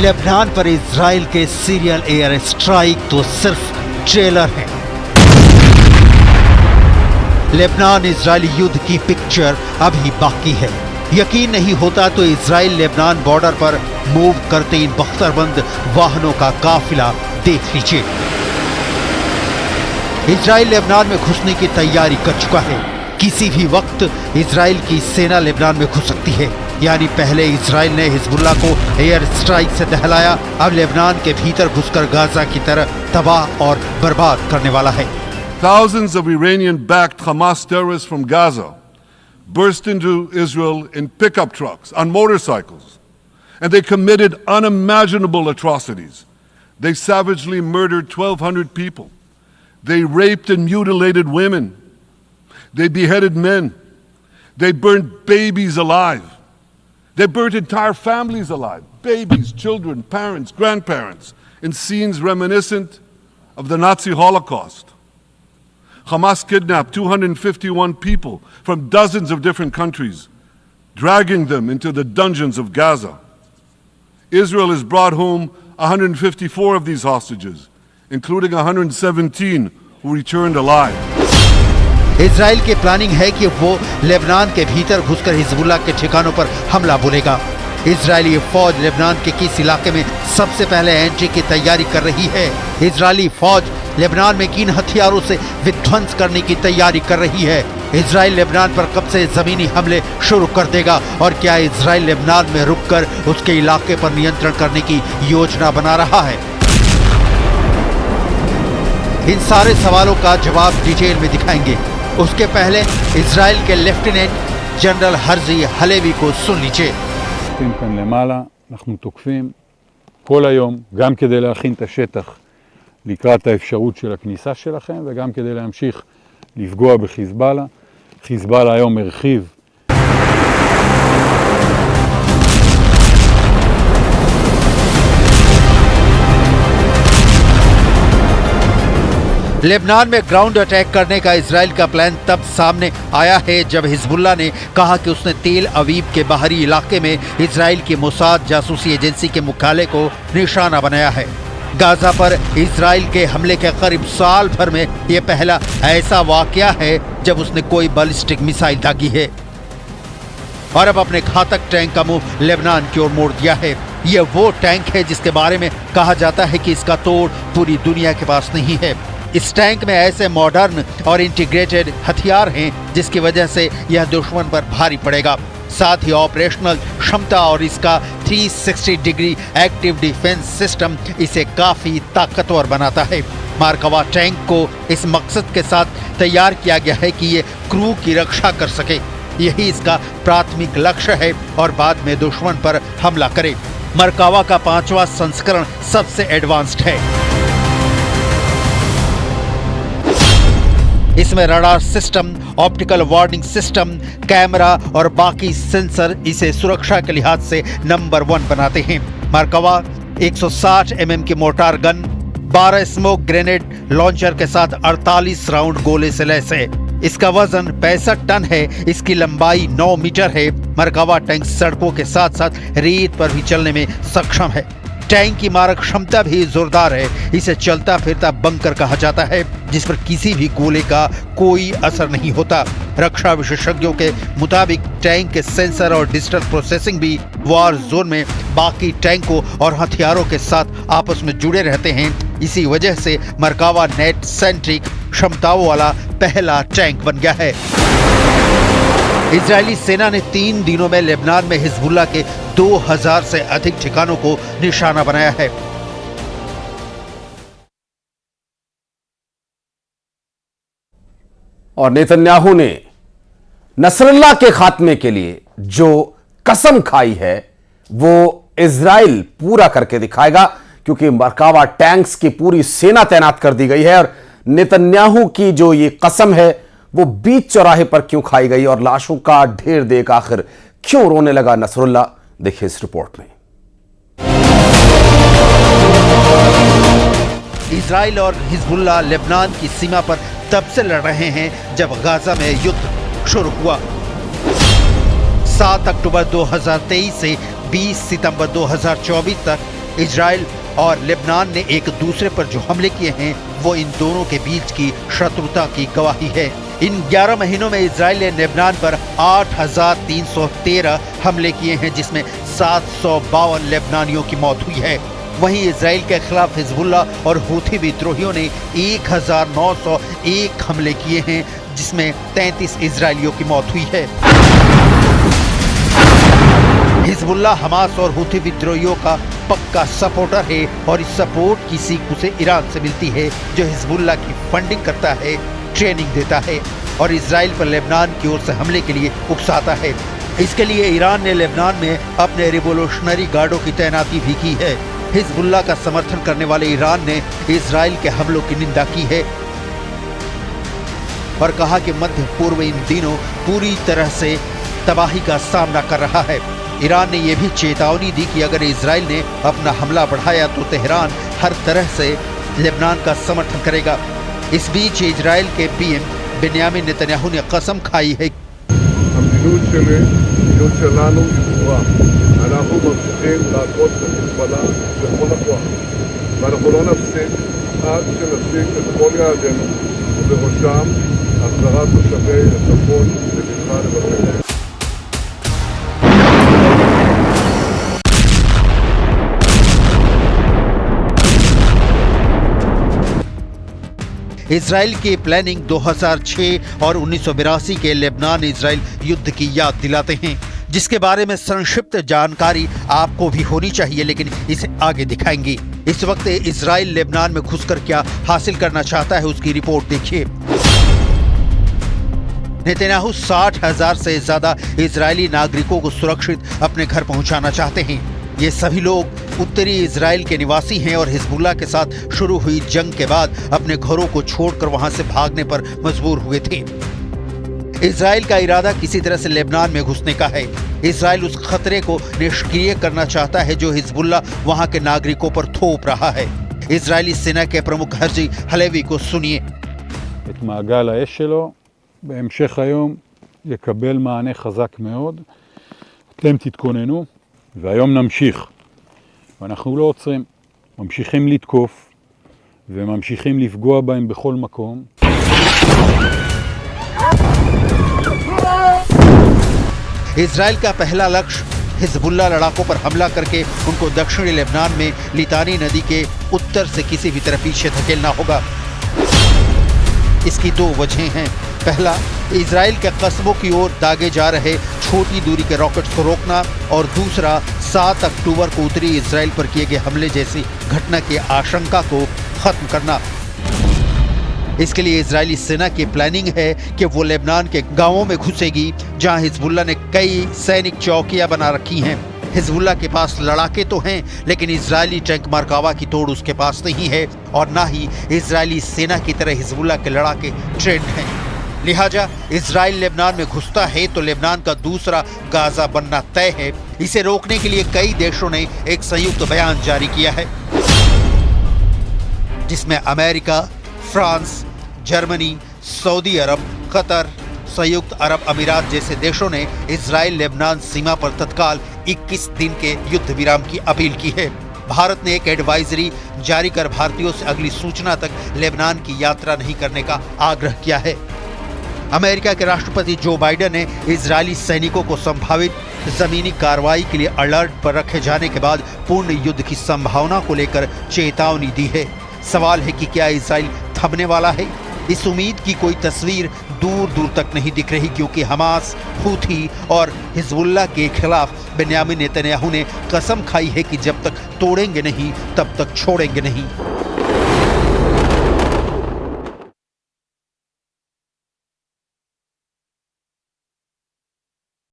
Lebanon पर Israel के serial air strike तो सिर्फ ट्रेलर है। लेबनान इजरायली युद्ध की पिक्चर अभी बाकी है। यकीन नहीं होता तो इजराइल लेबनान बॉर्डर पर मूव करते इन बख्तरबंद वाहनों का काफिला देख लीजिए। इजराइल लेबनान में घुसने की तैयारी कर चुका है। किसी भी वक्त इजराइल की सेना लेबनान में घुस सकती है। यानी पहले इजराइल ने हिजबुल्लाह को एयर स्ट्राइक से दहलाया, अब लेबनान के भीतर घुसकर गाजा की तरह तबाह और बर्बाद करने वाला है। Thousands of Iranian-backed Hamas terrorists from Gaza burst into Israel in pickup trucks, on motorcycles, and they committed unimaginable atrocities. They savagely murdered 1,200 people. They raped and mutilated women. They beheaded men. They burnt babies alive. They burnt entire families alive. Babies, children, parents, grandparents, in scenes reminiscent of the Nazi Holocaust. Hamas kidnapped 251 people from dozens of different countries, dragging them into the dungeons of Gaza. Israel has brought home 154 of these hostages, including 117 who returned alive. Israel की planning है कि वो Lebanon के भीतर घुसकर Hezbollah के ठिकानों पर हमला बोलेगा। इजरायली फौज लेबनान के किस इलाके में सबसे पहले एंट्री की तैयारी कर रही है? इजरायली फौज लेबनान में किन हथियारों से विध्वंस करने की तैयारी कर रही है? इजराइल लेबनान पर कब से जमीनी हमले शुरू कर देगा? और क्या इजराइल लेबनान में रुककर उसके इलाके पर नियंत्रण करने की योजना बना रहा है? इन सारे सवालों का जवाब डिटेल में दिखाएंगे। उसके पहले इजराइल के लेफ्टिनेंट जनरल हर्जी हलेवी को सुन लीजिए। כאן למעלה, אנחנו תוקפים כל היום, גם כדי להכין את השטח לקראת האפשרות של הכניסה שלכם, וגם כדי להמשיך לפגוע בחיזבאללה. חיזבאללה היום הרחיב लेबनान में ग्राउंड अटैक करने का इजराइल का प्लान तब सामने आया है जब हिजबुल्लाह ने कहा कि उसने तेल अवीव के बाहरी इलाके में इजराइल की मोसाद जासूसी एजेंसी के मुख्यालय को निशाना बनाया है। गाजा पर इजराइल के हमले के करीब साल भर में यह पहला ऐसा वाकया है जब उसने कोई बैलिस्टिक मिसाइल दागी है और अब अपने घातक टैंक का मुंह लेबनान की ओर मोड़ दिया है। यह वो टैंक है जिसके बारे में कहा जाता है कि इसका तोड़ पूरी दुनिया के पास नहीं है। इस टैंक में ऐसे मॉडर्न और इंटीग्रेटेड हथियार हैं जिसकी वजह से यह दुश्मन पर भारी पड़ेगा। साथ ही ऑपरेशनल क्षमता और इसका 360 डिग्री एक्टिव डिफेंस सिस्टम इसे काफी ताकतवर बनाता है। मार्कवा टैंक को इस मकसद के साथ तैयार किया गया है कि ये क्रू की रक्षा कर सके। यही इसका प्राथमिक लक्ष्य है और बाद में दुश्मन पर हमला करे। मरकावा का 5वां संस्करण सबसे एडवांस्ड है। इसमें radar system, optical warning system, camera और बाकी सेंसर इसे सुरक्षा के लिहाज से नंबर 1 बनाते हैं। मरकवा 160 mm की mortar gun, 12 smoke grenade launcher के साथ 48 राउंड गोले से लैस है। इसका वजन 65 टन है। इसकी लंबाई 9 मीटर है। मरकवा टैंक सड़कों के साथ साथ रेत पर भी चलने में सक्षम है। टैंक की मारक क्षमता भी जोरदार है। इसे चलता फिरता बंकर कहा जाता है जिस पर किसी भी गोले का कोई असर नहीं होता। रक्षा विशेषज्ञों के मुताबिक टैंक के सेंसर और डिजिटल प्रोसेसिंग भी वॉर जोन में बाकी टैंकों और हथियारों के साथ आपस में जुड़े रहते हैं। इसी वजह से मरकावा नेट सेंट्रिक क्षमताओं वाला पहला टैंक बन गया है। इजरायली सेना ने 3 दिनों में लेबनान में हिजबुल्लाह के 2000 से अधिक ठिकानों को निशाना बनाया है। और नेतन्याहू ने नसरल्लाह के खात्मे के लिए जो कसम खाई है वो इजराइल पूरा करके दिखाएगा, क्योंकि मरकावा टैंक्स की पूरी सेना तैनात कर दी गई है। और नेतन्याहू की जो ये कसम है वो बीच चौराहे पर क्यों खाई गई और लाशों का ढेर देख आखिर क्यों रोने लगा नसरुल्लाह, देखिए इस रिपोर्ट में। इजराइल और हिजबुल्लाह लेबनान की सीमा पर तब से लड़ रहे हैं जब गाजा में युद्ध शुरू हुआ। 7 अक्टूबर 2023 से 20 सितंबर 2024 तक इजराइल और लेबनान ने एक दूसरे पर जो हमले किए हैं वो इन दोनों के बीच की शत्रुता की गवाही है। इन 11 महीनों में इजराइल ने लेबनान पर 8,313 हमले किए हैं, जिसमें 752 लेबनानियों की मौत हुई है। वहीं इजराइल के खिलाफ हिजबुल्ला और हूथी विद्रोहियों ने 1,901 हमले किए हैं, जिसमें 33 इजरायलियों की मौत हुई है। हिजबुल्ला हमास और हूथी विद्रोहियों का पक्का सपोर्टर है और इस सपोर्ट की सीख उसे ईरान से मिलती है, जो हिजबुल्ला की फंडिंग करता है, ट्रेनिंग देता है और इजराइल पर लेबनान की ओर से हमले के लिए उकसाता है। इसके लिए ईरान ने लेबनान में अपने रिवोल्यूशनरी गार्डों की तैनाती भी की है। हिजबुल्ला का समर्थन करने वाले ईरान ने इजराइल के हमलों की निंदा की है और कहा कि मध्य पूर्व इन दिनों पूरी तरह से तबाही का सामना कर रहा है। ईरान ने यह भी चेतावनी दी कि अगर इजराइल ने अपना हमला बढ़ाया तो तेहरान हर तरह से लेबनान का समर्थन करेगा। इस बीच इजराइल के पीएम बेन्यामिन नेतन्याहू ने कसम खाई है המדיניות שלנו היא ברורה. אנחנו ממשיכים להכות בחיזבאללה בכל הכוח. ואנחנו לא נפסיק עד שנשיג את כל יעדינו, ובראשם החזרת תושבי הצפון לבטחה לבתיהם. इजराइल की प्लानिंग 2006 और 1982 के लेबनान इजराइल युद्ध की याद दिलाते हैं, जिसके बारे में संक्षिप्त जानकारी आपको भी होनी चाहिए, लेकिन इसे आगे दिखाएंगे। इस वक्त इजराइल लेबनान में घुसकर क्या हासिल करना चाहता है, उसकी रिपोर्ट देखिए। नेतन्याहू 60,000 से ज्यादा इजरायली नागरिकों को सुरक्षित अपने घर पहुंचाना चाहते हैं। ये सभी लोग उत्तरी इजराइल के निवासी हैं और हिजबुल्ला के साथ शुरू हुई जंग के बाद अपने घरों को छोड़कर वहां से भागने पर मजबूर हुए थे। इजराइल का इरादा किसी तरह से लेबनान में घुसने का है। इजराइल उस खतरे को निष्क्रिय करना चाहता है जो हिजबुल्ला वहां के नागरिकों पर थोप रहा है। इजरायली सेना के प्रमुख हर्जी हलेवी को सुनिए। את מעגל האש שלו בהמשך היום יקבל מענה חזק מאוד. אתם תתכוננו והיום נמשיך. ואנחנו לא עוצרים, ממשיכים לתקוף וממשיכים לפגוע בהם בכל מקום. इजराइल का पहला लक्ष्य हिजबुल्ला लड़ाकों पर हमला करके उनको दक्षिणी लेबनान में लितानी नदी के उत्तर से किसी भी तरह पीछे धकेलना होगा। इसकी दो वजहें हैं। पहला, इजराइल के कस्बों की ओर दागे जा रहे छोटी दूरी के रॉकेट्स को रोकना और दूसरा 7 अक्टूबर को उत्तरी इजराइल पर किए गए हमले जैसी घटना की आशंका को खत्म करना। इसके लिए इजरायली सेना की प्लानिंग है कि वो लेबनान के गांवों में घुसेगी जहां हिजबुल्ला ने कई सैनिक चौकियां बना रखी हैं। हिजबुल्ला के पास लड़ाके तो हैं, लेकिन इजरायली टैंक मरकावा की तोड़ उसके पास नहीं है और ना ही इजरायली सेना की तरह हिजबुल्ला के लड़ाके ट्रेंड हैं। लिहाजा इजराइल लेबनान में घुसता है तो लेबनान का दूसरा गाजा बनना तय है। इसे रोकने के लिए कई देशों ने एक संयुक्त बयान जारी किया है, जिसमें अमेरिका, फ्रांस, जर्मनी, सऊदी अरब, कतर, संयुक्त अरब अमीरात जैसे देशों ने इजराइल लेबनान सीमा पर तत्काल 21 दिन के युद्ध विराम की अपील की है। भारत ने एक एडवाइजरी जारी कर भारतीयों से अगली सूचना तक लेबनान की यात्रा नहीं करने का आग्रह किया है। अमेरिका के राष्ट्रपति जो बाइडेन ने इजरायली सैनिकों को संभावित जमीनी कार्रवाई के लिए अलर्ट पर रखे जाने के बाद पूर्ण युद्ध की संभावना को लेकर चेतावनी दी है। सवाल है कि क्या इजराइल थमने वाला है? इस उम्मीद की कोई तस्वीर दूर दूर तक नहीं दिख रही, क्योंकि हमास, हूथी और हिजबुल्ला के खिलाफ बेन्यामिन नेतन्याहू ने कसम खाई है कि जब तक तोड़ेंगे नहीं तब तक छोड़ेंगे नहीं।